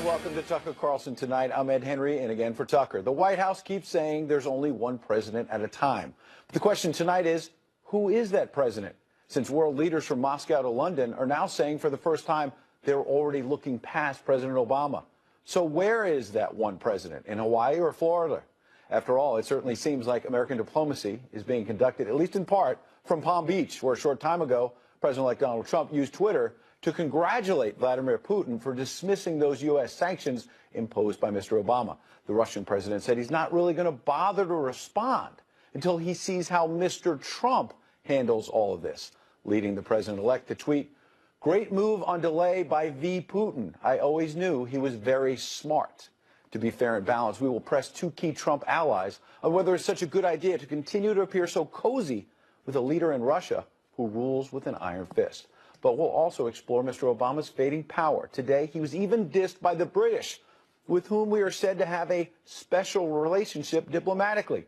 welcome to Tucker Carlson Tonight. I'm Ed Henry, and again for Tucker. The White House keeps saying there's only one president at a time. But the question tonight is, who is that president? Since world leaders from Moscow to London are now saying for the first time they're already looking past President Obama. So where is that one president, in Hawaii or Florida? After all, it certainly seems like American diplomacy is being conducted, at least in part, from Palm Beach, where a short time ago, President-elect Donald Trump used Twitter to congratulate Vladimir Putin for dismissing those U.S. sanctions imposed by Mr. Obama. The Russian president said he's not really going to bother to respond until he sees how Mr. Trump handles all of this, leading the president-elect to tweet, "Great move on delay by V. Putin. I always knew he was very smart." To be fair and balanced, we will press two key Trump allies on whether it's such a good idea to continue to appear so cozy with a leader in Russia who rules with an iron fist. But we'll also explore Mr. Obama's fading power. Today, he was even dissed by the British, with whom we are said to have a special relationship diplomatically.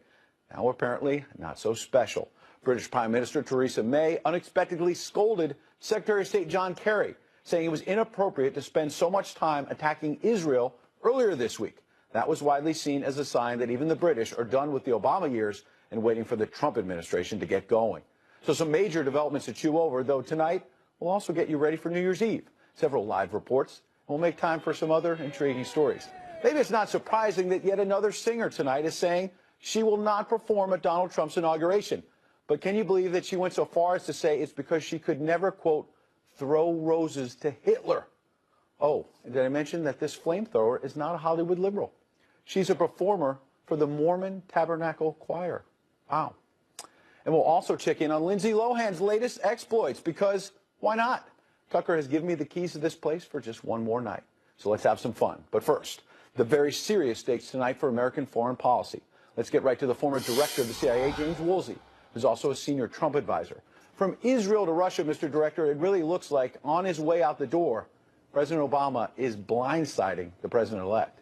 Now, apparently, not so special. British Prime Minister Theresa May unexpectedly scolded Secretary of State John Kerry, saying it was inappropriate to spend so much time attacking Israel earlier this week. That was widely seen as a sign that even the British are done with the Obama years and waiting for the Trump administration to get going. So some major developments to chew over, though tonight we'll also get you ready for New Year's Eve. Several live reports. We'll make time for some other intriguing stories. Maybe it's not surprising that yet another singer tonight is saying she will not perform at Donald Trump's inauguration. But can you believe that she went so far as to say it's because she could never, quote, throw roses to Hitler? Oh, and did I mention that this flamethrower is not a Hollywood liberal? She's a performer for the Mormon Tabernacle Choir. Wow. And we'll also check in on Lindsay Lohan's latest exploits, because why not? Tucker has given me the keys to this place for just one more night. So let's have some fun. But first, the very serious stakes tonight for American foreign policy. Let's get right to the former director of the CIA, James Woolsey, who's also a senior Trump advisor. From Israel to Russia, Mr. Director, it really looks like on his way out the door, President Obama is blindsiding the president-elect.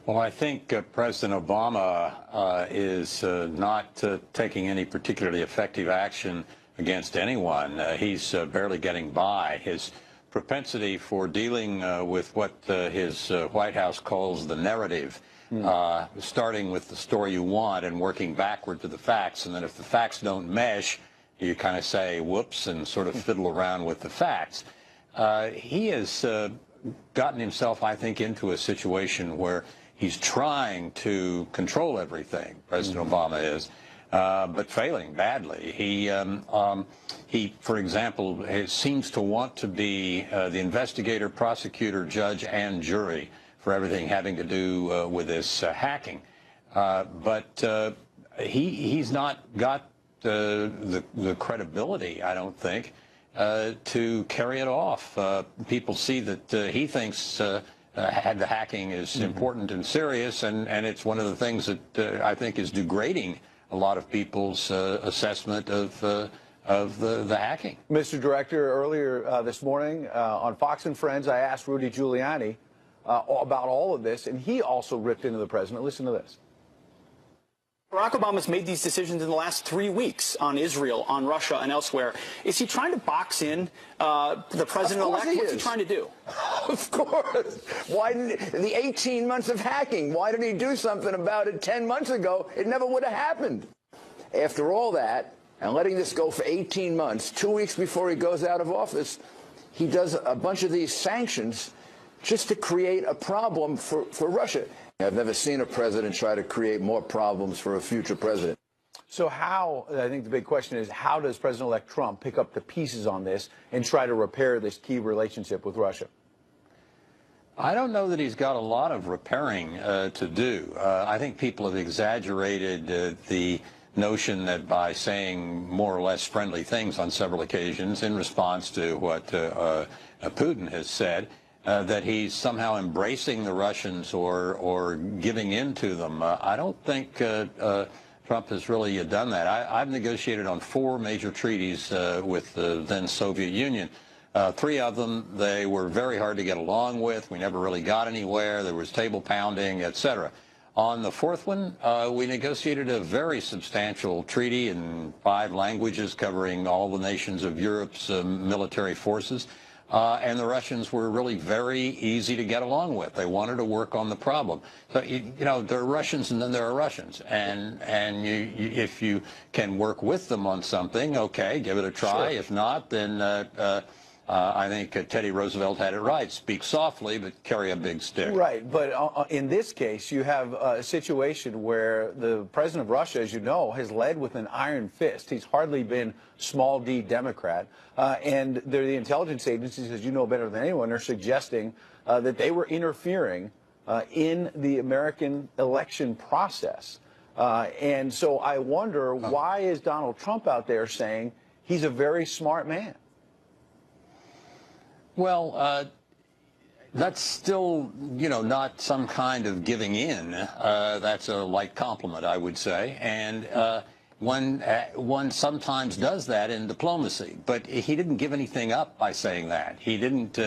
Well, I think President Obama is not taking any particularly effective action against anyone. He's barely getting by. His propensity for dealing with what his White House calls the narrative, starting with the story you want and working backward to the facts, and then if the facts don't mesh, you kind of say whoops and sort of fiddle around with the facts. He has gotten himself, I think, into a situation where he's trying to control everything, President Obama is, but failing badly. He, for example, seems to want to be the investigator, prosecutor, judge, and jury for everything having to do with this hacking. But he's not got the credibility, I don't think, to carry it off. People see that he thinks the hacking is important and serious, and it's one of the things that I think is degrading a lot of people's assessment of the hacking. Mr. Director, earlier this morning on Fox and Friends, I asked Rudy Giuliani about all of this, and he also ripped into the president. Listen to this. Barack Obama's made these decisions in the last 3 weeks on Israel, on Russia, and elsewhere. Is he trying to box in the president-elect? What's he trying to do? Of course. Why didn't the 18 months of hacking? Why didn't he do something about it 10 months ago? It never would have happened. After all that, and letting this go for 18 months, 2 weeks before he goes out of office, he does a bunch of these sanctions just to create a problem for Russia. I've never seen a president try to create more problems for a future president. So how, I think the big question is, how does President-elect Trump pick up the pieces on this and try to repair this key relationship with Russia? I don't know that he's got a lot of repairing to do. I think people have exaggerated the notion that by saying more or less friendly things on several occasions in response to what Putin has said, that he's somehow embracing the Russians or giving in to them. I don't think Trump has really done that. I've negotiated on 4 major treaties with the then Soviet Union. 3 of them, they were very hard to get along with. We never really got anywhere. There was table pounding, etc. On the 4th one, we negotiated a very substantial treaty in 5 languages covering all the nations of Europe's military forces. and the Russians were really very easy to get along with. They wanted to work on the problem. So, you know, there are Russians and then there are Russians. And if you can work with them on something, okay, give it a try. Sure. If not, then I think Teddy Roosevelt had it right. Speak softly, but carry a big stick. Right, but in this case, you have a situation where the president of Russia, as you know, has led with an iron fist. He's hardly been small d Democrat. And the intelligence agencies, as you know better than anyone, are suggesting that they were interfering in the American election process. And so I wonder, why is Donald Trump out there saying he's a very smart man? Well, that's still, you know, not some kind of giving in. That's a light compliment, I would say. And one sometimes does that in diplomacy. But he didn't give anything up by saying that. He didn't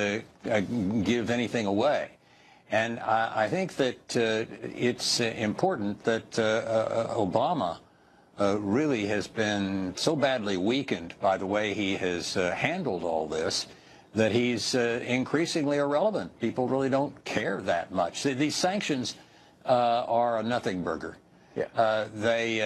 give anything away. And I think that it's important that Obama really has been so badly weakened by the way he has handled all this that he's increasingly irrelevant. People really don't care that much. These sanctions are a nothing burger. Yeah. They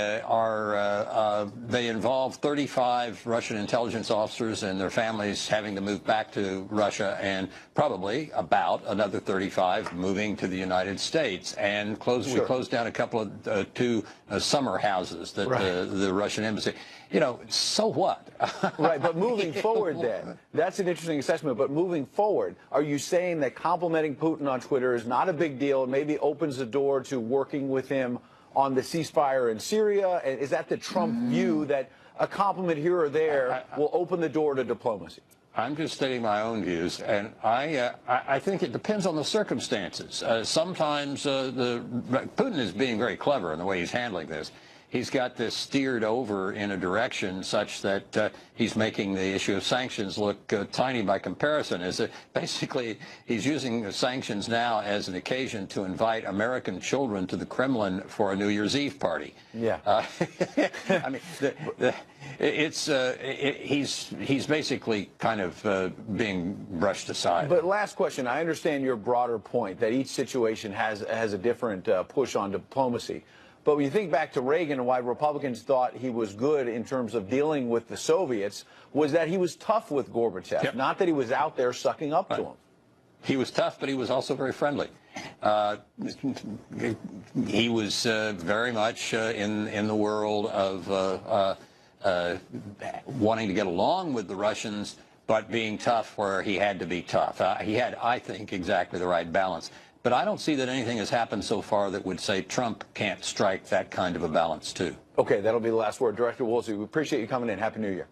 involve 35 Russian intelligence officers and their families having to move back to Russia, and probably about another 35 moving to the United States. And we closed down a couple of two summer houses that the Russian embassy. You know, so what? Right, but moving forward then, that's an interesting assessment, but moving forward, are you saying that complimenting Putin on Twitter is not a big deal and maybe opens the door to working with him on the ceasefire in Syria? Is that the Trump view, that a compliment here or there will open the door to diplomacy? I'm just stating my own views, and I think it depends on the circumstances. Sometimes Putin is being very clever in the way he's handling this. He's got this steered over in a direction such that he's making the issue of sanctions look tiny by comparison. Basically, he's using the sanctions now as an occasion to invite American children to the Kremlin for a New Year's Eve party. Yeah. I mean, he's basically kind of being brushed aside. But last question, I understand your broader point that each situation has a different push on diplomacy. But when you think back to Reagan and why Republicans thought he was good in terms of dealing with the Soviets, was that he was tough with Gorbachev, not that he was out there sucking up to him. He was tough, but he was also very friendly. He was very much in the world of wanting to get along with the Russians, but being tough where he had to be tough. He had, I think, exactly the right balance. But I don't see that anything has happened so far that would say Trump can't strike that kind of a balance, too. Okay, that'll be the last word. Director Woolsey, we appreciate you coming in. Happy New Year.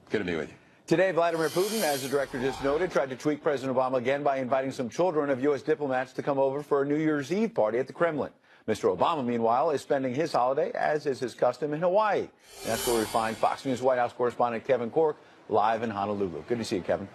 Good to be with you. Today, Vladimir Putin, as the director just noted, tried to tweak President Obama again by inviting some children of U.S. diplomats to come over for a New Year's Eve party at the Kremlin. Mr. Obama, meanwhile, is spending his holiday, as is his custom, in Hawaii. And that's where we find Fox News White House correspondent Kevin Corke live in Honolulu. Good to see you, Kevin.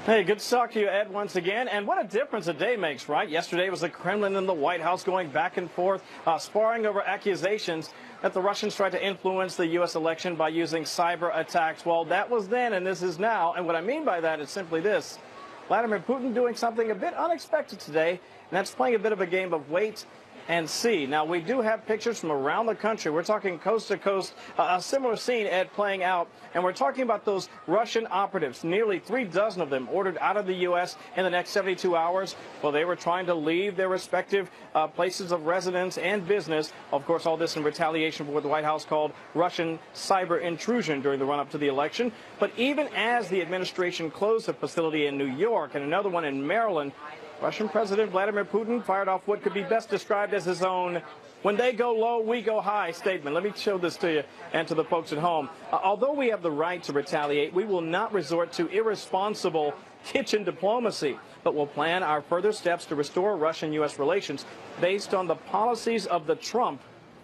Hey, good to talk to you, Ed, once again. And what a difference a day makes, right? Yesterday was the Kremlin and the White House going back and forth, sparring over accusations that the Russians tried to influence the U.S. election by using cyber attacks. Well, that was then, and this is now. And what I mean by that is simply this. Vladimir Putin doing something a bit unexpected today, and that's playing a bit of a game of wait and see. Now, we do have pictures from around the country. We're talking coast to coast, a similar scene, Ed, playing out. And we're talking about those Russian operatives, nearly 36 of them ordered out of the U.S. in the next 72 hours. Well, they were trying to leave their respective places of residence and business. Of course, all this in retaliation for what the White House called Russian cyber intrusion during the run-up to the election. But even as the administration closed a facility in New York and another one in Maryland, Russian President Vladimir Putin fired off what could be best described as his own "when they go low, we go high" statement. Let me show this to you and to the folks at home. Although we have the right to retaliate, we will not resort to irresponsible kitchen diplomacy, but will plan our further steps to restore Russian-U.S. relations based on the policies of the Trump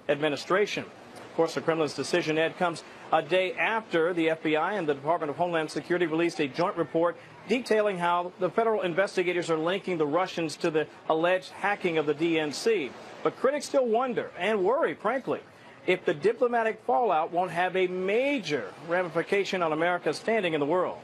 administration. Of course, the Kremlin's decision, Ed, comes a day after the FBI and the Department of Homeland Security released a joint report detailing how the federal investigators are linking the Russians to the alleged hacking of the DNC. But critics still wonder and worry, frankly, if the diplomatic fallout won't have a major ramification on America's standing in the world.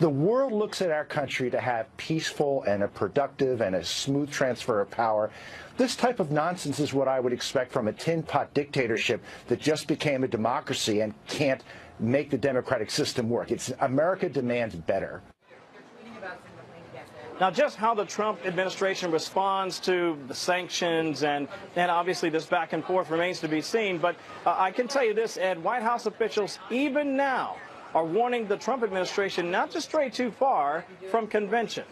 the world looks at our country to have peaceful and a productive and a smooth transfer of power. This type of nonsense is what I would expect from a tin pot dictatorship that just became a democracy and can't make the democratic system work. America demands better. Now, just how the Trump administration responds to the sanctions and obviously this back and forth remains to be seen. But I can tell you this, Ed, White House officials even now are warning the Trump administration not to stray too far from convention.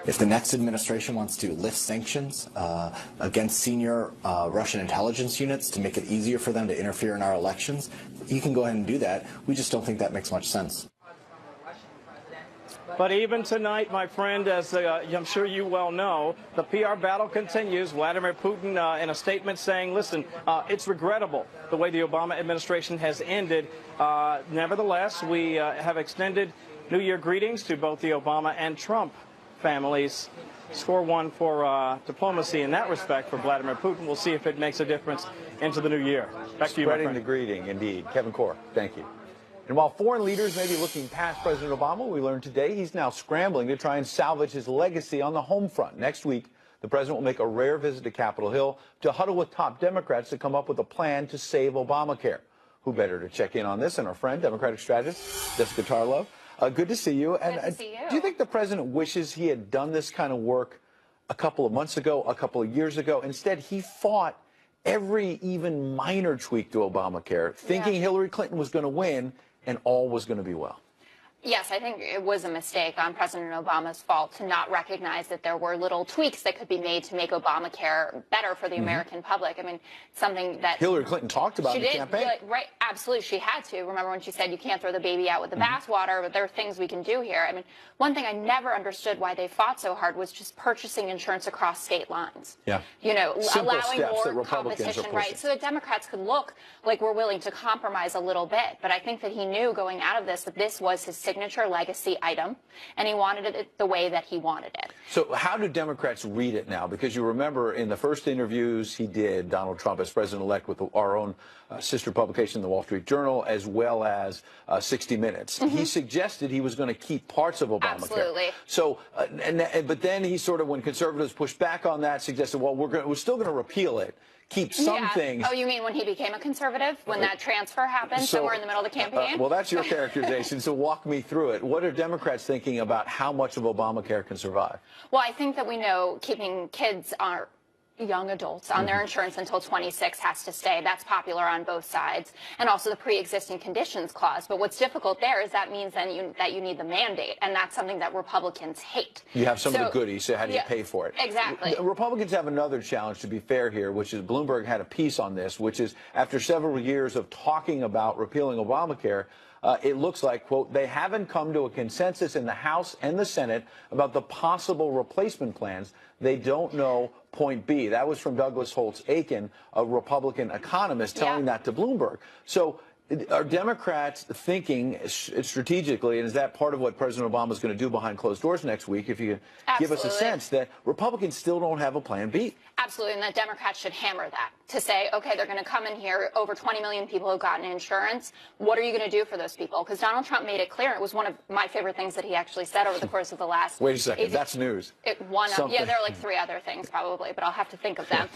If the next administration wants to lift sanctions against senior Russian intelligence units to make it easier for them to interfere in our elections, you can go ahead and do that. We just don't think that makes much sense. But even tonight, my friend, as I'm sure you well know, the PR battle continues. Vladimir Putin in a statement saying, listen, it's regrettable the way the Obama administration has ended. Nevertheless, we have extended New Year greetings to both the Obama and Trump families. Score one for diplomacy in that respect for Vladimir Putin. We'll see if it makes a difference into the new year. Back to you, my friend. Spreading the greeting, indeed. Kevin Core, thank you. And while foreign leaders may be looking past President Obama, we learned today he's now scrambling to try and salvage his legacy on the home front. Next week, the president will make a rare visit to Capitol Hill to huddle with top Democrats to come up with a plan to save Obamacare. Who better to check in on this than our friend, Democratic strategist Jessica Tarlov. Good to see you. And Good to see you. Do you think the president wishes he had done this kind of work a couple of months ago, a couple of years ago? Instead, he fought every even minor tweak to Obamacare, thinking Hillary Clinton was going to win and all was going to be well. Yes, I think it was a mistake on President Obama's fault to not recognize that there were little tweaks that could be made to make Obamacare better for the American public. I mean, something that Hillary Clinton talked about in the campaign. Right, absolutely. She had to. Remember when she said you can't throw the baby out with the bathwater, but there are things we can do here. I mean, one thing I never understood why they fought so hard was just purchasing insurance across state lines. Yeah. You know, Simple allowing steps that more Republicans are competition, pushing. right? So the Democrats could look like we're willing to compromise a little bit. But I think that he knew going out of this that this was his signature legacy item, and he wanted it the way that he wanted it. So how do Democrats read it now? Because you remember in the first interviews he did, Donald Trump as president-elect with our own sister publication, the Wall Street Journal, as well as 60 Minutes, he suggested he was going to keep parts of Obamacare. Absolutely. So, but then he sort of, when conservatives pushed back on that, suggested, well, we're still going to repeal it. Keep some things. Oh, you mean when he became a conservative, when that transfer happened somewhere in the middle of the campaign? Well, that's your characterization, so walk me through it. What are Democrats thinking about how much of Obamacare can survive? Well, I think that we know keeping kids young adults on their insurance until 26 has to stay. That's popular on both sides. And also the pre-existing conditions clause. But what's difficult there is that means then that you need the mandate. And that's something that Republicans hate. You have some of the goodies, so how do you pay for it? Exactly. Republicans have another challenge, to be fair here, which is Bloomberg had a piece on this, which is after several years of talking about repealing Obamacare, it looks like, quote, they haven't come to a consensus in the House and the Senate about the possible replacement plans. They don't know, point B. That was from Douglas Holtz-Aiken, a Republican economist, telling that to Bloomberg. So are Democrats thinking strategically, and is that part of what President Obama is going to do behind closed doors next week, if you can give us a sense that Republicans still don't have a plan B? Absolutely, and that Democrats should hammer that to say, okay, they're going to come in here, over 20 million people have gotten insurance. What are you going to do for those people? Because Donald Trump made it clear. It was one of my favorite things that he actually said over the course of the last... Wait a second, that's news. Yeah, there are like 3 other things probably, but I'll have to think of them.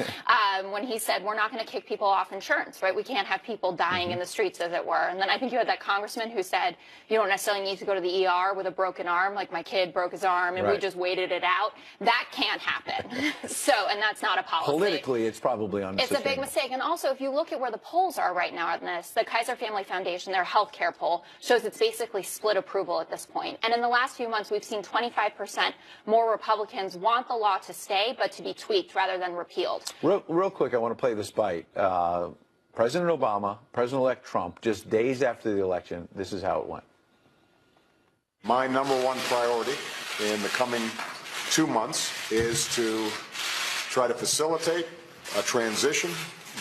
When he said, we're not going to kick people off insurance, right? We can't have people dying in the streets, as it were. And then I think you had that congressman who said, you don't necessarily need to go to the ER with a broken arm, like my kid broke his arm and we just waited it out. That can't happen. And that's not a policy. Politically, it's probably unsustainable. It's a big mistake. And also, if you look at where the polls are right now on this, the Kaiser Family Foundation, their healthcare poll, shows it's basically split approval at this point. And in the last few months, we've seen 25% more Republicans want the law to stay, but to be tweaked rather than repealed. Real quick, I want to play this bite. President Obama, President-elect Trump, just days after the election, this is how it went. My number one priority in the coming 2 months is to try to facilitate a transition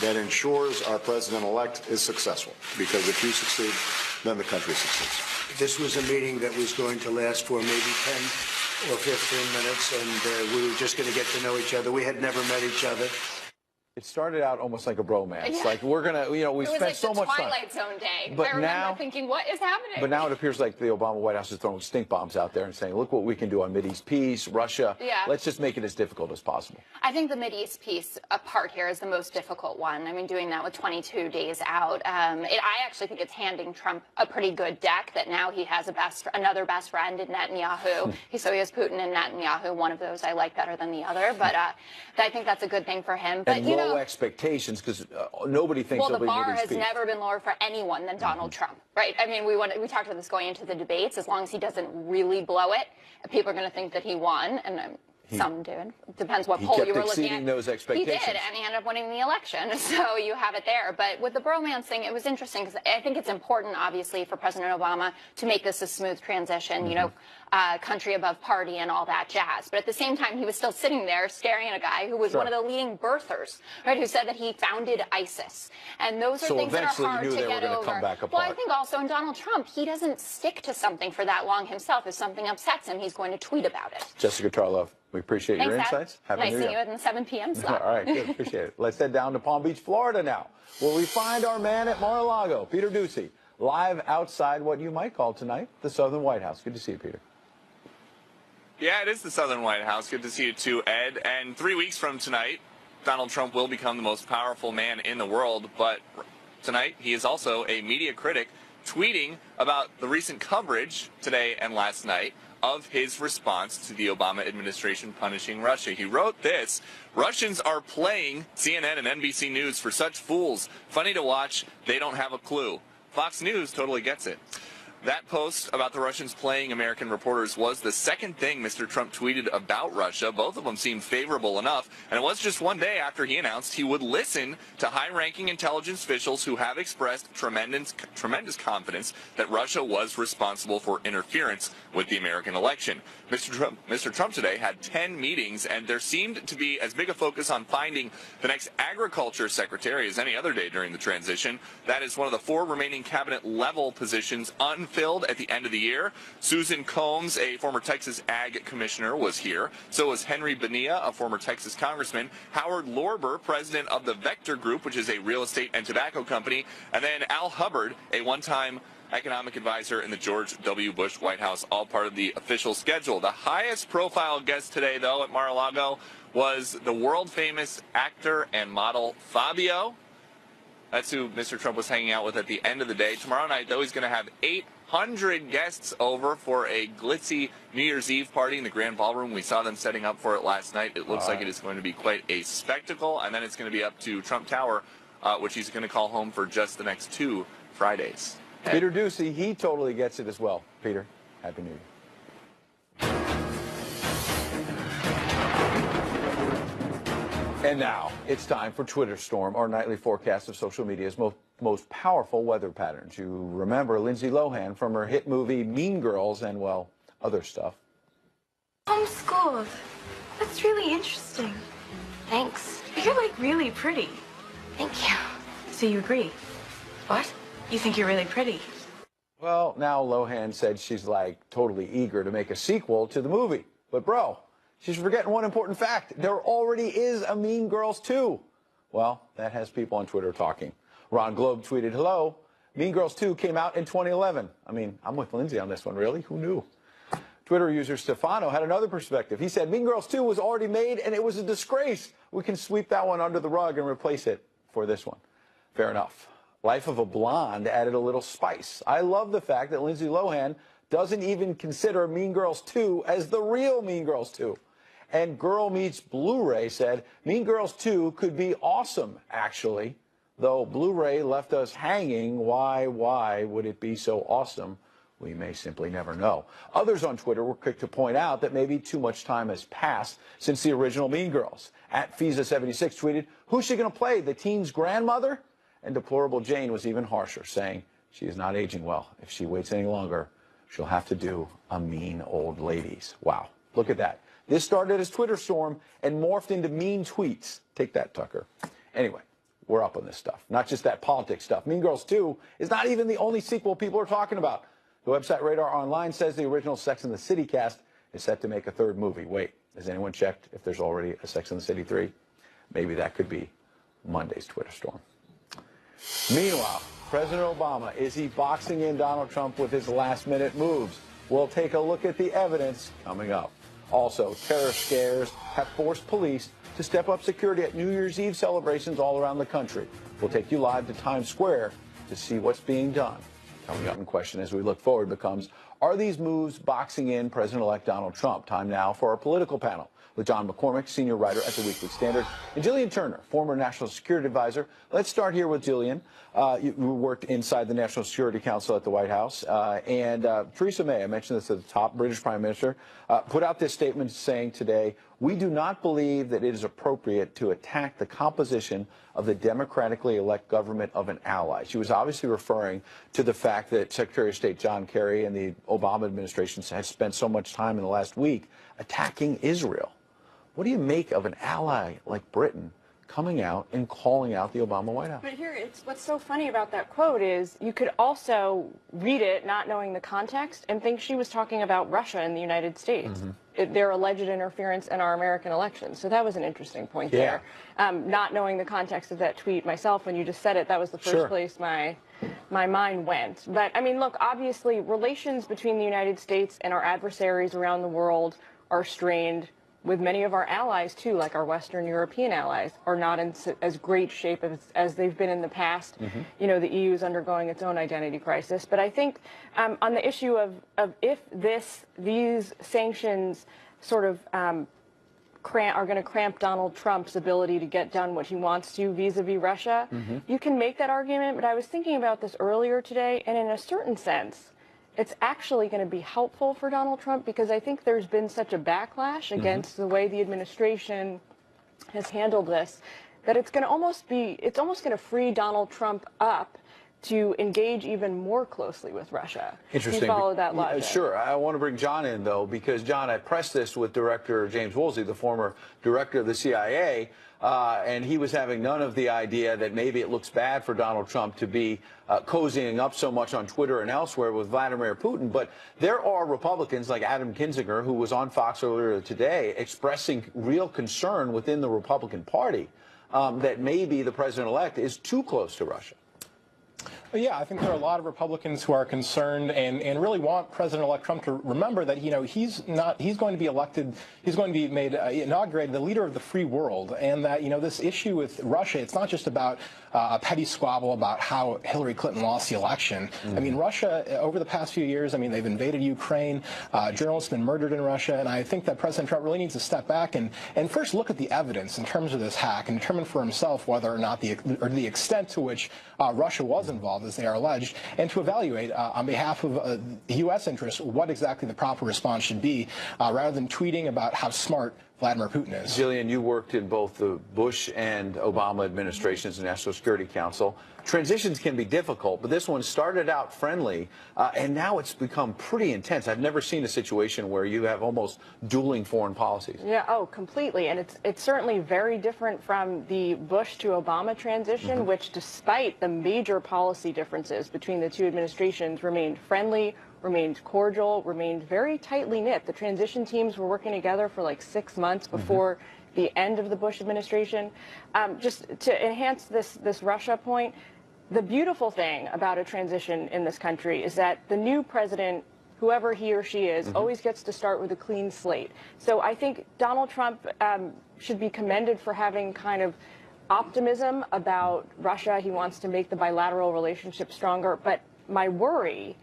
that ensures our president-elect is successful. Because if you succeed, then the country succeeds. This was a meeting that was going to last for maybe 10 or 15 minutes, and we were just going to get to know each other. We had never met each other. It started out almost like a bromance. Yeah. Like, we're going to, you know, we spent so much time. It was like the Twilight Zone day. But I remember now, thinking, what is happening? But now it appears like the Obama White House is throwing stink bombs out there and saying, look what we can do on Mideast peace, Russia. Yeah. Let's just make it as difficult as possible. I think the Mideast piece part here is the most difficult one. I mean, doing that with 22 days out. I actually think it's handing Trump a pretty good deck that now he has another best friend in Netanyahu. So he has Putin and Netanyahu. One of those I like better than the other. But I think that's a good thing for him. But, and low expectations, because nobody thinks the bar Mideast has peace. never been lower for anyone than Donald Trump, right? I mean, we talked about this going into the debates. As long as he doesn't really blow it, people are going to think that he won, and some did. Depends what poll you were looking at. He kept exceeding those expectations. He did, and he ended up winning the election. So you have it there. But with the bromance thing, it was interesting because I think it's important, obviously, for President Obama to make this a smooth transition. You know, country above party and all that jazz. But at the same time, he was still sitting there staring at a guy who was one of the leading birthers, right? Who said that he founded ISIS. And those are things that are hard to get over. Come back apart. Well, I think also in Donald Trump, he doesn't stick to something for that long himself. If something upsets him, he's going to tweet about it. Jessica Tarlov, we appreciate your Thanks, insights. Happy New Year. Nice seeing you in the 7 p.m. slot. All right, good. Appreciate it. Let's head down to Palm Beach, Florida now, where we find our man at Mar-a-Lago, Peter Doocy, live outside what you might call tonight the Southern White House. Good to see you, Peter. Yeah, it is the Southern White House. Good to see you too, Ed. And 3 weeks from tonight, Donald Trump will become the most powerful man in the world. But tonight, he is also a media critic, tweeting about the recent coverage today and last night of his response to the Obama administration punishing Russia. He wrote this: "Russians are playing CNN and NBC News for such fools. Funny to watch. They don't have a clue. Fox News totally gets it." That post about the Russians playing American reporters was the second thing Mr. Trump tweeted about Russia. Both of them seemed favorable enough, and it was just one day after he announced he would listen to high-ranking intelligence officials who have expressed tremendous confidence that Russia was responsible for interference with the American election. Mr. Trump today had 10 meetings, and there seemed to be as big a focus on finding the next agriculture secretary as any other day during the transition. That is one of the 4 remaining cabinet-level positions unfilled at the end of the year. Susan Combs, a former Texas Ag Commissioner, was here. So was Henry Bonilla, a former Texas Congressman. Howard Lorber, president of the Vector Group, which is a real estate and tobacco company. And then Al Hubbard, a one-time economic advisor in the George W. Bush White House, all part of the official schedule. The highest profile guest today, though, at Mar-a-Lago was the world-famous actor and model Fabio. That's who Mr. Trump was hanging out with at the end of the day. Tomorrow night, though, he's going to have 800 guests over for a glitzy New Year's Eve party in the Grand Ballroom. We saw them setting up for it last night. It looks like it is going to be quite a spectacle. And then it's going to be up to Trump Tower, which he's going to call home for just the next 2 Fridays. Peter Doocy, he totally gets it as well. Peter, Happy New Year. And now it's time for Twitter Storm, our nightly forecast of social media's most powerful weather patterns. You remember Lindsay Lohan from her hit movie Mean Girls and, well, other stuff. Homeschooled. That's really interesting. Thanks. You're like really pretty. Thank you. So you agree? What? You think you're really pretty? Well, now Lohan said she's like totally eager to make a sequel to the movie. But bro, she's forgetting one important fact. There already is a Mean Girls 2. Well, that has people on Twitter talking. Ron Globe tweeted, "Hello, Mean Girls 2 came out in 2011. I mean, I'm with Lindsay on this one, really. Who knew?" Twitter user Stefano had another perspective. He said, "Mean Girls 2 was already made and it was a disgrace. We can sweep that one under the rug and replace it for this one." Fair enough. Life of a Blonde added a little spice. "I love the fact that Lindsay Lohan doesn't even consider Mean Girls 2 as the real Mean Girls 2. And Girl Meets Blu-ray said, Mean Girls 2 could be awesome, actually. Though Blu-ray left us hanging, why would it be so awesome? We may simply never know." Others on Twitter were quick to point out that maybe too much time has passed since the original Mean Girls. At Fiza76 tweeted, "Who's she going to play, the teen's grandmother?" And Deplorable Jane was even harsher, saying she is not aging well. If she waits any longer, she'll have to do a mean old ladies. Wow, look at that. This started as Twitter Storm and morphed into mean tweets. Take that, Tucker. Anyway, we're up on this stuff. Not just that politics stuff. Mean Girls 2 is not even the only sequel people are talking about. The website Radar Online says the original Sex and the City cast is set to make a 3rd movie. Wait, has anyone checked if there's already a Sex and the City 3? Maybe that could be Monday's Twitter storm. Meanwhile, President Obama, is he boxing in Donald Trump with his last-minute moves? We'll take a look at the evidence coming up. Also, terror scares have forced police to step up security at New Year's Eve celebrations all around the country. We'll take you live to Times Square to see what's being done. Coming up in question as we look forward becomes, are these moves boxing in President-elect Donald Trump? Time now for our political panel with John McCormick, senior writer at the Weekly Standard, and Jillian Turner, former National Security Advisor. Let's start here with Jillian. You worked inside the National Security Council at the White House. And Theresa May, I mentioned this at the top, British Prime Minister, put out this statement saying today, we do not believe that it is appropriate to attack the composition of the democratically elected government of an ally. She was obviously referring to the fact that Secretary of State John Kerry and the Obama administration has spent so much time in the last week attacking Israel. What do you make of an ally like Britain coming out and calling out the Obama White House? But here, what's so funny about that quote is you could also read it not knowing the context and think she was talking about Russia and the United States. Their alleged interference in our American elections. So that was an interesting point there. Not knowing the context of that tweet myself, when you just said it, that was the first place my mind went. But I mean, look, obviously relations between the United States and our adversaries around the world are strained. With many of our allies, too, like our Western European allies, are not in as great shape as they've been in the past. You know, the EU is undergoing its own identity crisis. But I think on the issue of if these sanctions sort of are going to cramp Donald Trump's ability to get done what he wants to vis-a-vis Russia, you can make that argument. But I was thinking about this earlier today, and in a certain sense, it's actually going to be helpful for Donald Trump because I think there's been such a backlash against the way the administration has handled this that it's almost going to free Donald Trump up to engage even more closely with Russia. Interesting. You follow that logic? Sure. I want to bring John in, though, because, John, I pressed this with Director James Woolsey, the former director of the CIA, and he was having none of the idea that maybe it looks bad for Donald Trump to be cozying up so much on Twitter and elsewhere with Vladimir Putin. But there are Republicans like Adam Kinzinger, who was on Fox earlier today, expressing real concern within the Republican Party that maybe the president-elect is too close to Russia. Yeah, I think there are a lot of Republicans who are concerned and really want President-elect Trump to remember that, you know, he's going to be elected, he's going to be made, inaugurated the leader of the free world, and that, you know, this issue with Russia, it's not just about a petty squabble about how Hillary Clinton lost the election. I mean, Russia, over the past few years, I mean, they've invaded Ukraine, journalists have been murdered in Russia, and I think that President Trump really needs to step back and first look at the evidence in terms of this hack and determine for himself whether or not the extent to which Russia was involved, as they are alleged, and to evaluate on behalf of U.S. interests what exactly the proper response should be, rather than tweeting about how smart Vladimir Putin is. Jillian, you worked in both the Bush and Obama administrations, the National Security Council. Transitions can be difficult, but this one started out friendly, and now it's become pretty intense. I've never seen a situation where you have almost dueling foreign policies. Yeah, oh, completely. And it's certainly very different from the Bush to Obama transition, which, despite the major policy differences between the two administrations, remained friendly, remained cordial, remained very tightly knit. The transition teams were working together for like 6 months before the end of the Bush administration. Just to enhance this Russia point, the beautiful thing about a transition in this country is that the new president, whoever he or she is, always gets to start with a clean slate. So I think Donald Trump should be commended for having kind of optimism about Russia. He wants to make the bilateral relationship stronger, but my worry,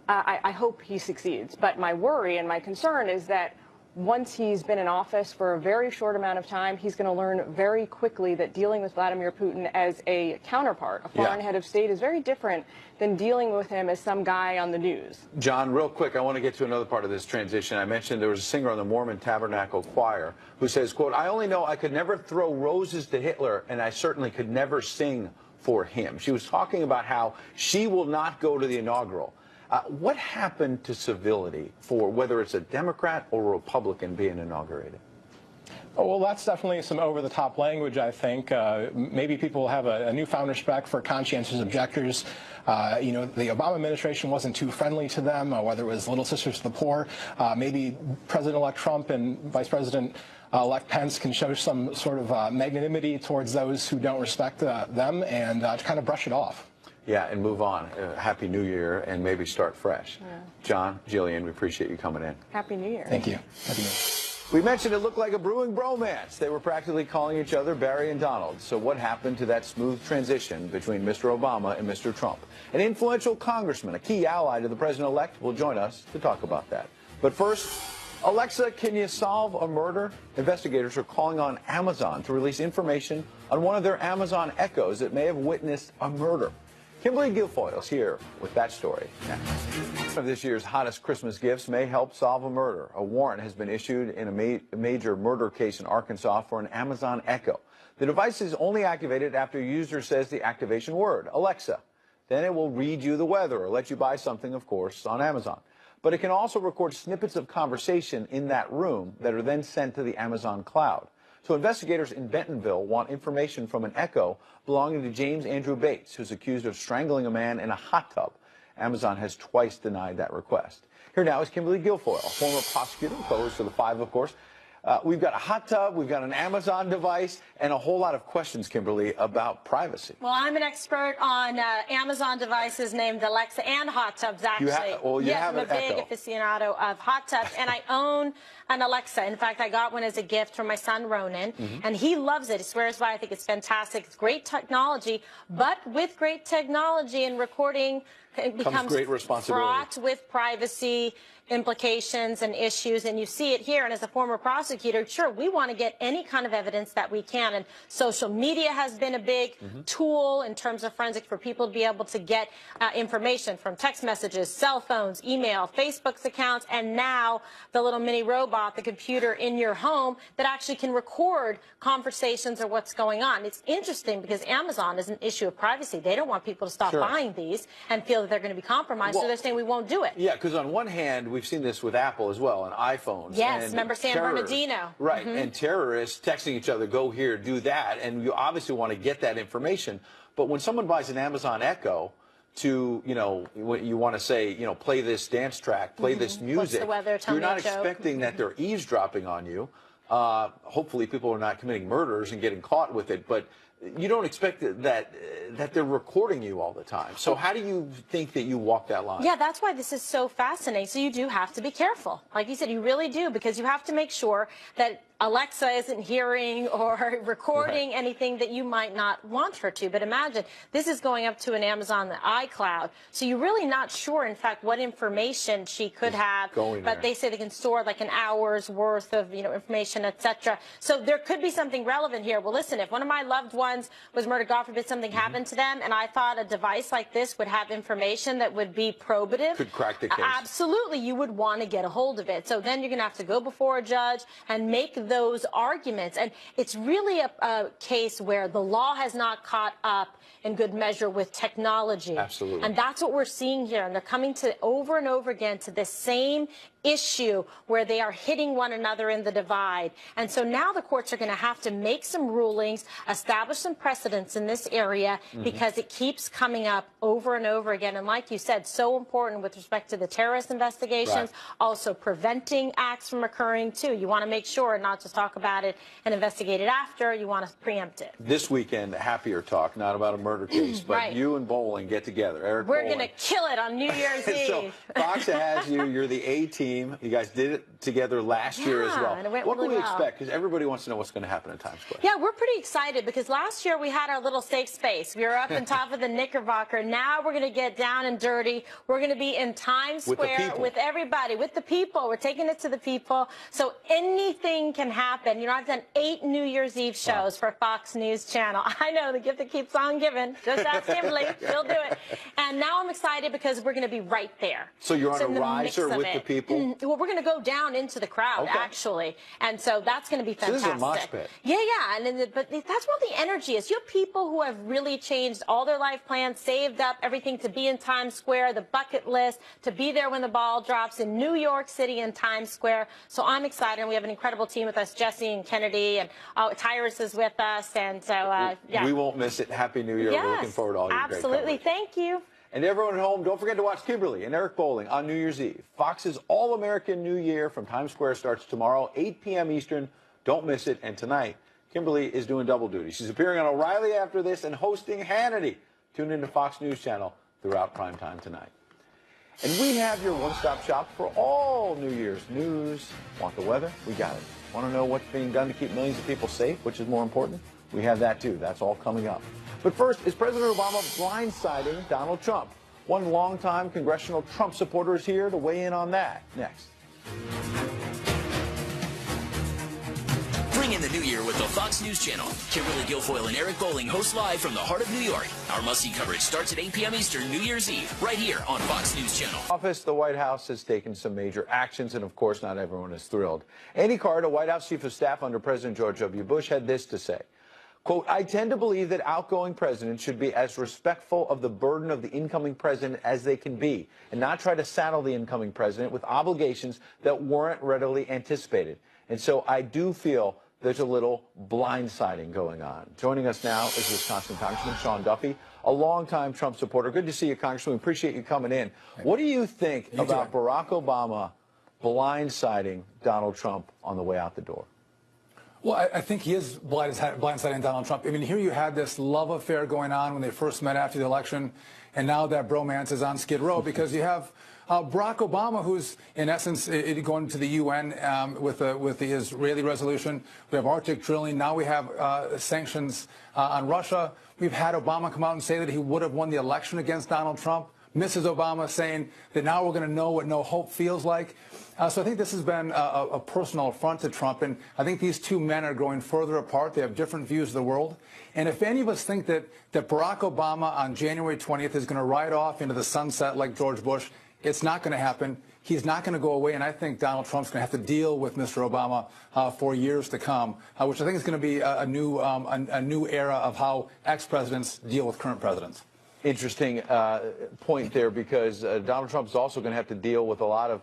I hope he succeeds, but my worry and my concern is that once he's been in office for a very short amount of time, he's going to learn very quickly that dealing with Vladimir Putin as a counterpart, a foreign head of state, is very different than dealing with him as some guy on the news. John, real quick, I want to get to another part of this transition. I mentioned there was a singer on the Mormon Tabernacle Choir who says, quote, "I only know I could never throw roses to Hitler, and I certainly could never sing for him." She was talking about how she will not go to the inaugural. What happened to civility for whether it's a Democrat or a Republican being inaugurated? Oh, well, that's definitely some over-the-top language, I think. Maybe people have a newfound respect for conscientious objectors. You know, the Obama administration wasn't too friendly to them, whether it was Little Sisters of the Poor. Maybe President-elect Trump and Vice President elect Pence can show some sort of magnanimity towards those who don't respect them and kind of brush it off. Yeah, and move on. Happy New Year, and maybe start fresh. Yeah. John, Jillian, we appreciate you coming in. Happy New Year. Thank you. Happy New Year. We mentioned it looked like a brewing bromance. They were practically calling each other Barry and Donald. So what happened to that smooth transition between Mr. Obama and Mr. Trump? An influential congressman, a key ally to the president-elect, will join us to talk about that. But first, Alexa, can you solve a murder? Investigators are calling on Amazon to release information on one of their Amazon Echoes that may have witnessed a murder. Kimberly Guilfoyle's here with that story next. One of this year's hottest Christmas gifts may help solve a murder. A warrant has been issued in a major murder case in Arkansas for an Amazon Echo. The device is only activated after a user says the activation word, Alexa. Then it will read you the weather or let you buy something, of course, on Amazon. But it can also record snippets of conversation in that room that are then sent to the Amazon cloud. So investigators in Bentonville want information from an Echo belonging to James Andrew Bates, who's accused of strangling a man in a hot tub. Amazon has twice denied that request. Here now is Kimberly Guilfoyle, former prosecutor, co-host of The Five, of course. We've got a hot tub, we've got an Amazon device, and a whole lot of questions, Kimberly, about privacy. Well, I'm an expert on Amazon devices named Alexa and hot tubs, actually. Yes, I'm a big aficionado of hot tubs, and I own an Alexa. In fact, I got one as a gift from my son, Ronan, and he loves it. He swears by it. I think it's fantastic. It's great technology, but with great technology and recording, it becomes great responsibility. Fraught with privacy implications and issues, and you see it here. And as a former prosecutor, sure, we want to get any kind of evidence that we can, and social media has been a big tool in terms of forensics for people to be able to get information from text messages, cell phones, email, Facebook's accounts, and now the little mini robot, the computer in your home that actually can record conversations or what's going on. It's interesting because Amazon is an issue of privacy. They don't want people to stop buying these and feel that they're going to be compromised, so they're saying we won't do it. Yeah, because on one hand, we've seen this with Apple as well, and iPhones. Yes, and remember San Bernardino. Right, and terrorists texting each other, go here, do that, and you obviously want to get that information. But when someone buys an Amazon Echo to, you want to say, play this dance track, play this music, What's the weather? Tell you're me not a joke. expecting that they're eavesdropping on you. Hopefully people are not committing murders and getting caught with it, but you don't expect that they're recording you all the time. So how do you think that you walk that line? Yeah, that's why this is so fascinating. So you do have to be careful. Like you said, you really do, because you have to make sure that Alexa isn't hearing or recording anything that you might not want her to. But imagine, this is going up to an Amazon iCloud. So you're really not sure, in fact, what information she could have. But they say they can store like an hour's worth of information, etc. So there could be something relevant here. Well, listen, if one of my loved ones was murdered, God forbid something happened to them, and I thought a device like this would have information that would be probative. Could crack the case. Absolutely, you would want to get a hold of it. So then you're going to have to go before a judge and make those arguments. And it's really a case where the law has not caught up in good measure with technology. Absolutely. And that's what we're seeing here. And they're coming to over and over again to this same issue where they are hitting one another in the divide. And so now the courts are going to have to make some rulings, establish some precedents in this area, because it keeps coming up over and over again. And like you said, so important with respect to the terrorist investigations, also preventing acts from occurring too. You want to make sure and not just talk about it and investigate it after. You want to preempt it. This weekend, happier talk, not about a murder case, but you and Bowling get together. Eric We're Bowling. going to kill it on New Year's Eve. So Fox has you. You're the A team. You guys did it together last year as well. And it went what really can we well. expect? Because everybody wants to know what's going to happen in Times Square. Yeah, we're pretty excited because last year we had our little safe space. We were up on top of the Knickerbocker. Now we're going to get down and dirty. We're going to be in Times Square with everybody, with the people. We're taking it to the people. So anything can happen. I've done 8 New Year's Eve shows for Fox News Channel. I know, the gift that keeps on giving. Just ask Kimberly. She'll do it. And now I'm excited because we're going to be right there. So you're on a riser with the people? Well, we're going to go down into the crowd, actually. And so that's going to be fantastic. So this is a mosh pit. Yeah. But that's where the energy is. You have people who have really changed all their life plans, saved up everything to be in Times Square, the bucket list, to be there when the ball drops in New York City in Times Square. So I'm excited. And we have an incredible team with us, Jesse and Kennedy, and Tyrus is with us. And so, We won't miss it. Happy New Year. We're looking forward to all your great absolutely. coverage. Thank you. And everyone at home, don't forget to watch Kimberly and Eric Bowling on New Year's Eve. Fox's All-American New Year from Times Square starts tomorrow, 8 p.m. Eastern, Don't miss it. And tonight, Kimberly is doing double duty. She's appearing on O'Reilly after this and hosting Hannity. Tune into Fox News Channel throughout primetime tonight. And we have your one-stop shop for all New Year's news. Want the weather? We got it. Want to know what's being done to keep millions of people safe, which is more important? We have that too. That's all coming up. But first, is President Obama blindsiding Donald Trump? One longtime congressional Trump supporter is here to weigh in on that. Next. Bring in the new year with the Fox News Channel. Kimberly Guilfoyle and Eric Bowling host live from the heart of New York. Our must-see coverage starts at 8 p.m. Eastern New Year's Eve, right here on Fox News Channel. The White House has taken some major actions, and of course, not everyone is thrilled. Andy Card, a White House chief of staff under President George W. Bush, had this to say. Quote, I tend to believe that outgoing presidents should be as respectful of the burden of the incoming president as they can be, and not try to saddle the incoming president with obligations that weren't readily anticipated. And so I do feel there's a little blindsiding going on. Joining us now is Wisconsin Congressman Sean Duffy, a longtime Trump supporter. Good to see you, Congressman. We appreciate you coming in. What do you think about Barack Obama blindsiding Donald Trump on the way out the door? Well, I think he is blindsiding Donald Trump. I mean, here you had this love affair going on when they first met after the election, and now that bromance is on Skid Row because you have Barack Obama, who's in essence going to the UN with the Israeli resolution. We have Arctic drilling. Now we have sanctions on Russia. We've had Obama come out and say that he would have won the election against Donald Trump. Mrs. Obama saying that now we're going to know what no hope feels like. So I think this has been a personal affront to Trump, and I think these two men are growing further apart. They have different views of the world. And if any of us think that Barack Obama on January 20th is going to ride off into the sunset like George Bush, it's not going to happen. He's not going to go away, and I think Donald Trump's going to have to deal with Mr. Obama for years to come, which I think is going to be a new era of how ex-presidents deal with current presidents. Interesting point there, because Donald Trump is also going to have to deal with a lot of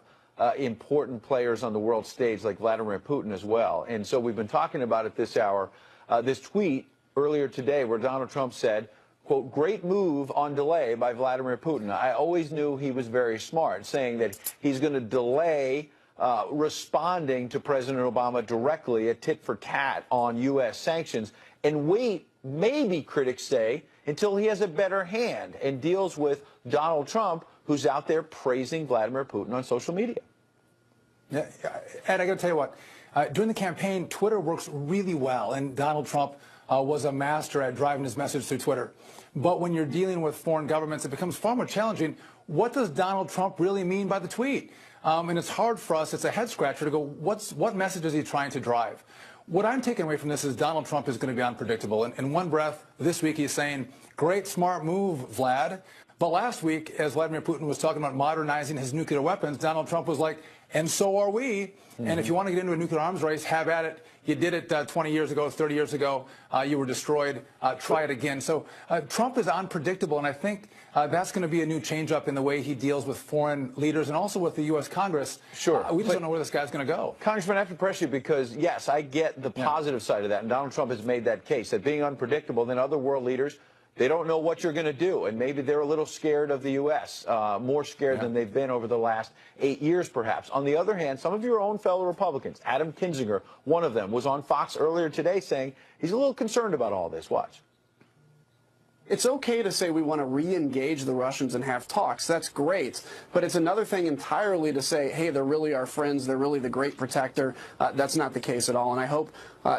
important players on the world stage like Vladimir Putin as well. And so we've been talking about it this hour. This tweet earlier today where Donald Trump said, quote, great move on delay by Vladimir Putin. I always knew he was very smart, saying that he's going to delay responding to President Obama directly, a tit for tat on U.S. sanctions, and wait, maybe critics say, until he has a better hand and deals with Donald Trump, who's out there praising Vladimir Putin on social media. Yeah, Ed, I got to tell you what, during the campaign, Twitter works really well, and Donald Trump was a master at driving his message through Twitter. But when you're dealing with foreign governments, it becomes far more challenging. What does Donald Trump really mean by the tweet? And it's hard for us, it's a head scratcher to go, what message is he trying to drive? What I'm taking away from this is Donald Trump is going to be unpredictable. In one breath, this week he's saying, great, smart move, Vlad. But last week, as Vladimir Putin was talking about modernizing his nuclear weapons, Donald Trump was like, and so are we. Mm-hmm. And if you want to get into a nuclear arms race, have at it. You did it 20 years ago, 30 years ago. You were destroyed. Try it again. So Trump is unpredictable, and I think that's going to be a new change-up in the way he deals with foreign leaders and also with the U.S. Congress. Sure. We just don't know where this guy's going to go. Congressman, I have to press you because, yes, I get the positive side of that, and Donald Trump has made that case, that being unpredictable, then other world leaders, they don't know what you're going to do, and maybe they're a little scared of the U.S., more scared than they've been over the last 8 years, perhaps. On the other hand, some of your own fellow Republicans, Adam Kinzinger, one of them, was on Fox earlier today saying he's a little concerned about all this. Watch. It's okay to say we want to re-engage the Russians and have talks. That's great. But it's another thing entirely to say, hey, they're really our friends. They're really the great protector. That's not the case at all. And I hope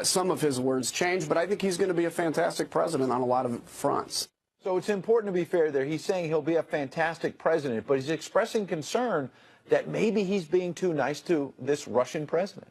some of his words change. But I think he's going to be a fantastic president on a lot of fronts. So it's important to be fair there. He's saying he'll be a fantastic president, but he's expressing concern that maybe he's being too nice to this Russian president.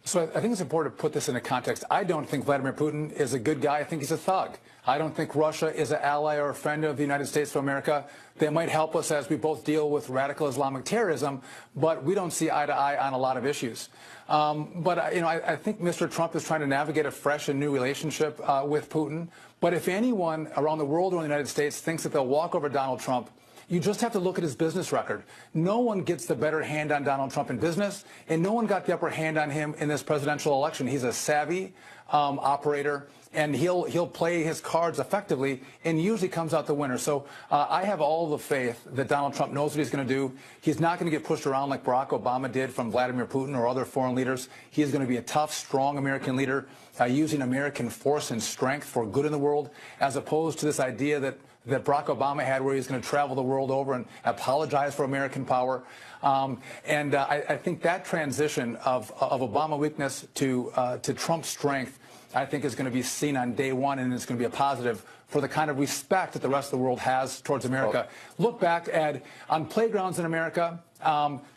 So I think it's important to put this into context. I don't think Vladimir Putin is a good guy. I think he's a thug. I don't think Russia is an ally or a friend of the United States of America. They might help us as we both deal with radical Islamic terrorism, but we don't see eye to eye on a lot of issues. I think Mr. Trump is trying to navigate a fresh and new relationship with Putin. But if anyone around the world or in the United States thinks that they'll walk over Donald Trump You just have to look at his business record. No one gets the better hand on Donald Trump in business, and no one got the upper hand on him in this presidential election. He's a savvy operator, and he'll play his cards effectively and usually comes out the winner. So I have all the faith that Donald Trump knows what he's going to do. He's not going to get pushed around like Barack Obama did from Vladimir Putin or other foreign leaders. He is going to be a tough, strong American leader using American force and strength for good in the world, as opposed to this idea that Barack Obama had where he's going to travel the world over and apologize for American power. I think that transition of Obama weakness to Trump's strength, I think, is going to be seen on day one, and it's going to be a positive for the kind of respect that the rest of the world has towards America. Look back, Ed, on playgrounds in America,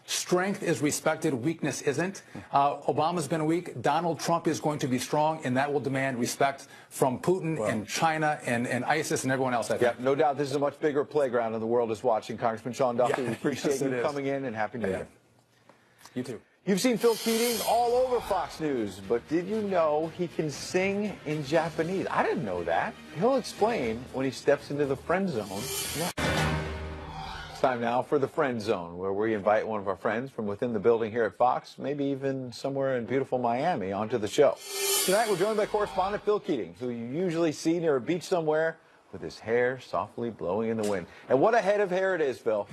strength is respected, weakness isn't. Obama's been weak. Donald Trump is going to be strong, and that will demand respect from Putin and China and ISIS and everyone else, I think. Yeah, no doubt this is a much bigger playground and the world is watching. Congressman Sean Duffy, we appreciate you coming in, and Happy New Year. You too. You've seen Phil Keating all over Fox News, but did you know he can sing in Japanese? I didn't know that. He'll explain when he steps into the friend zone. It's time now for the Friend Zone, where we invite one of our friends from within the building here at Fox, maybe even somewhere in beautiful Miami, onto the show. Tonight, we're joined by correspondent Phil Keating, who you usually see near a beach somewhere with his hair softly blowing in the wind. And what a head of hair it is, Phil.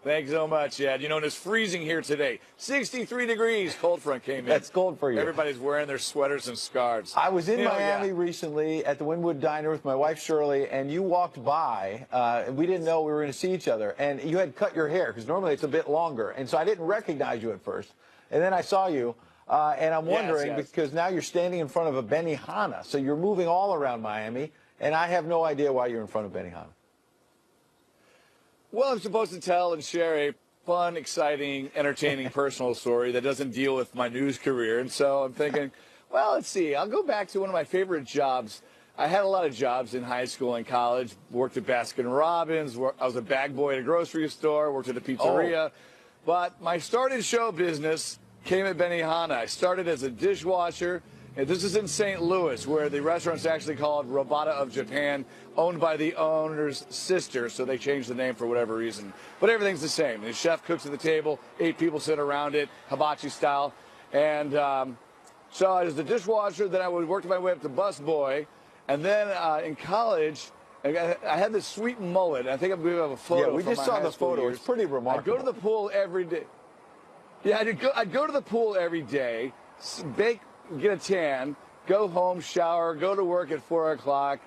Thanks so much, Ed. You know, it's freezing here today. 63 degrees. Cold front came in. That's cold for you. Everybody's wearing their sweaters and scarves. I was in Miami recently at the Wynwood Diner with my wife, Shirley, and you walked by. And we didn't know we were going to see each other. And you had cut your hair, because normally it's a bit longer. And so I didn't recognize you at first. And then I saw you. And I'm wondering, because now you're standing in front of a Benihana. So you're moving all around Miami. And I have no idea why you're in front of Benihana. Well, I'm supposed to tell and share a fun, exciting, entertaining personal story that doesn't deal with my news career. And so I'm thinking, well, let's see. I'll go back to one of my favorite jobs. I had a lot of jobs in high school and college. Worked at Baskin-Robbins. I was a bag boy at a grocery store. Worked at a pizzeria. But my start in show business came at Benihana. I started as a dishwasher. And this is in St. Louis, where the restaurant's actually called Robata of Japan, owned by the owner's sister, so they changed the name for whatever reason. But everything's the same. The chef cooks at the table, 8 people sit around it, hibachi style. And so I was the dishwasher, then I would work my way up to busboy. And then in college, I had this sweet mullet. I think we have a photo. Yeah, we just saw the photo. It's pretty remarkable. I'd go to the pool every day. Yeah, I'd go to the pool every day, bake, get a tan, go home, shower, go to work at 4 o'clock,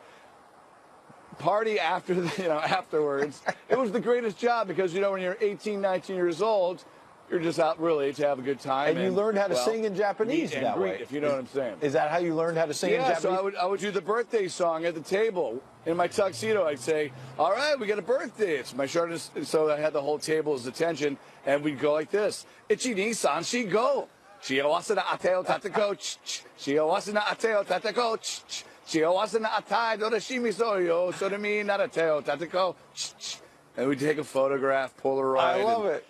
party afterwards. It was the greatest job because, when you're 18, 19 years old, you're just out really to have a good time. And you learned how to sing in Japanese that way. If you know what I'm saying. Is that how you learned how to sing in Japanese? Yeah, so I would do the birthday song at the table. In my tuxedo, I'd say, all right, we got a birthday. It's my shirt. So I had the whole table's attention, and we'd go like this. Ichi, ni, san, shi, go. Shiawase na ateo tatako, shiawase na ateo tatako, shiawase na atai dorashimi soyo, sorimi na ateo tatako, and we take a photograph, Polaroid. I love it.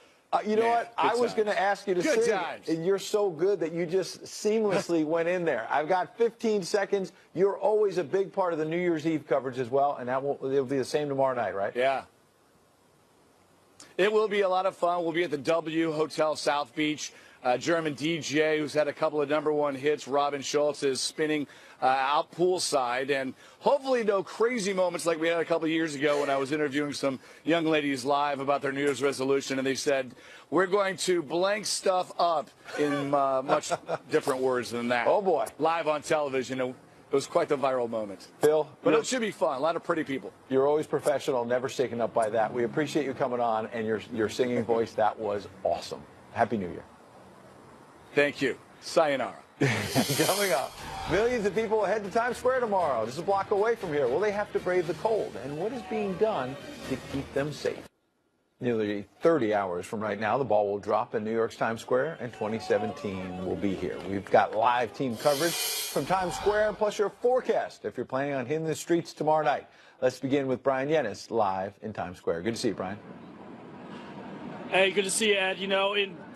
You know what? I was going to ask you to sing, times. and you're so good that you just seamlessly went in there. I've got 15 seconds. You're always a big part of the New Year's Eve coverage as well, and it'll be the same tomorrow night, right? Yeah. It will be a lot of fun. We'll be at the W Hotel South Beach. German DJ who's had a couple of #1 hits, Robin Schultz, is spinning out poolside. And hopefully no crazy moments like we had a couple of years ago when I was interviewing some young ladies live about their New Year's resolution. And they said, we're going to blank stuff up in much different words than that. Oh, boy. Live on television. It was quite the viral moment. Phil. But it should be fun. A lot of pretty people. You're always professional, never shaken up by that. We appreciate you coming on and your singing voice. That was awesome. Happy New Year. Thank you. Sayonara. Coming up, millions of people head to Times Square tomorrow. Just a block away from here. Will they have to brave the cold? And what is being done to keep them safe? Nearly 30 hours from right now, the ball will drop in New York's Times Square, and 2017 will be here. We've got live team coverage from Times Square, plus your forecast if you're planning on hitting the streets tomorrow night. Let's begin with Brian Yennis live in Times Square. Good to see you, Brian. Hey, good to see you, Ed.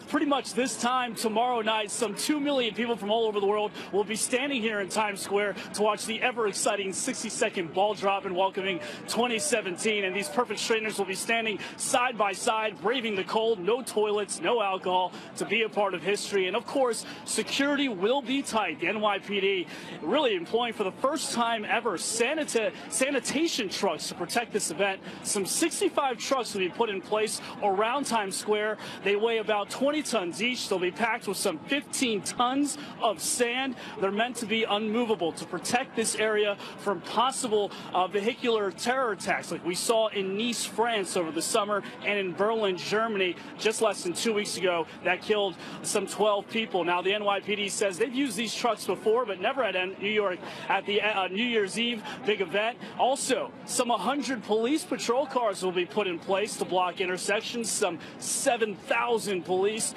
pretty much this time tomorrow night, some 2 million people from all over the world will be standing here in Times Square to watch the ever-exciting 60-second ball drop and welcoming 2017. And these perfect strangers will be standing side by side, braving the cold, no toilets, no alcohol, to be a part of history. And, of course, security will be tight. The NYPD really employing for the first time ever sanitation trucks to protect this event. Some 65 trucks will be put in place around Times Square. They weigh about 20 tons each. They'll be packed with some 15 tons of sand. They're meant to be unmovable to protect this area from possible vehicular terror attacks like we saw in Nice, France over the summer, and in Berlin, Germany just less than 2 weeks ago that killed some 12 people. Now, the NYPD says they've used these trucks before, but never at New York at the New Year's Eve big event. Also, some 100 police patrol cars will be put in place to block intersections. Some 7,000 police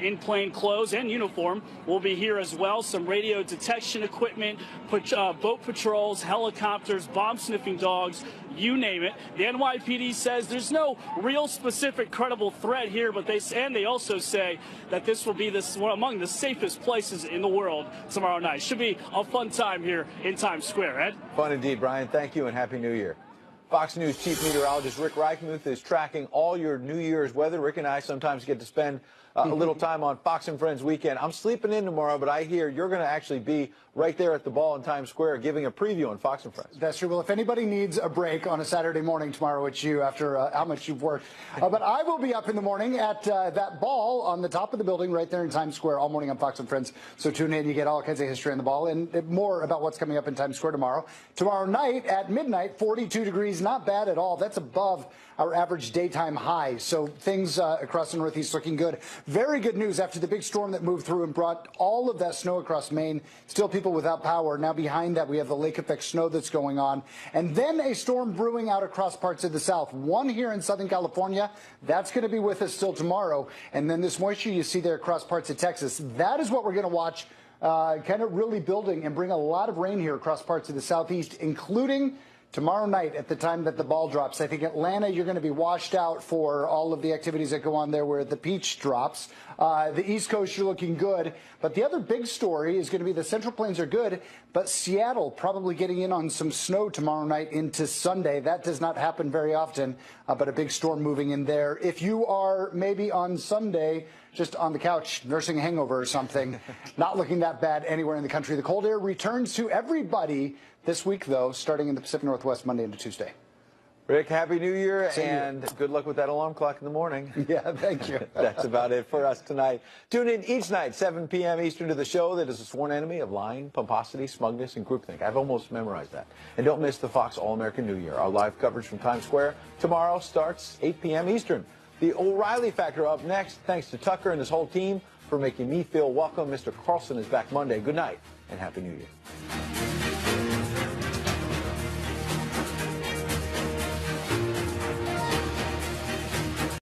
in plain clothes and uniform will be here as well. Some radio detection equipment, boat patrols, helicopters, bomb-sniffing dogs, you name it. The NYPD says there's no real specific credible threat here, but they also say that this will be one among the safest places in the world tomorrow night. Should be a fun time here in Times Square. Ed? Fun indeed, Brian. Thank you and Happy New Year. Fox News chief meteorologist Rick Reichmuth is tracking all your New Year's weather. Rick and I sometimes get to spend a little time on Fox and Friends weekend. I'm sleeping in tomorrow, but I hear you're going to actually be right there at the ball in Times Square giving a preview on Fox and Friends. That's true. Well, if anybody needs a break on a Saturday morning tomorrow, it's you after how much you've worked. But I will be up in the morning at that ball on the top of the building right there in Times Square all morning on Fox and Friends. So tune in. You get all kinds of history on the ball and more about what's coming up in Times Square tomorrow. Tomorrow night at midnight, 42 degrees, not bad at all. That's above our average daytime high. So things across the Northeast looking good. Very good news after the big storm that moved through and brought all of that snow across Maine. Still people without power. Now behind that, we have the lake effect snow that's going on. And then a storm brewing out across parts of the South. One here in Southern California. That's going to be with us still tomorrow. And then this moisture you see there across parts of Texas. That is what we're going to watch kind of really building and bring a lot of rain here across parts of the Southeast, including tomorrow night at the time that the ball drops. I think Atlanta, you're going to be washed out for all of the activities that go on there where the peach drops. The East Coast, you're looking good. But the other big story is going to be the Central Plains are good, but Seattle probably getting in on some snow tomorrow night into Sunday. That does not happen very often, but a big storm moving in there. If you are maybe on Sunday just on the couch nursing a hangover or something, not looking that bad anywhere in the country. The cold air returns to everybody this week, though, starting in the Pacific Northwest Monday into Tuesday. Rick, Happy New Year, and good luck with that alarm clock in the morning. Yeah, thank you. That's about it for us tonight. Tune in each night, 7 p.m. Eastern, to the show that is a sworn enemy of lying, pomposity, smugness, and groupthink. I've almost memorized that. And don't miss the Fox All-American New Year. Our live coverage from Times Square tomorrow starts 8 p.m. Eastern. The O'Reilly Factor up next. Thanks to Tucker and his whole team for making me feel welcome. Mr. Carlson is back Monday. Good night and Happy New Year.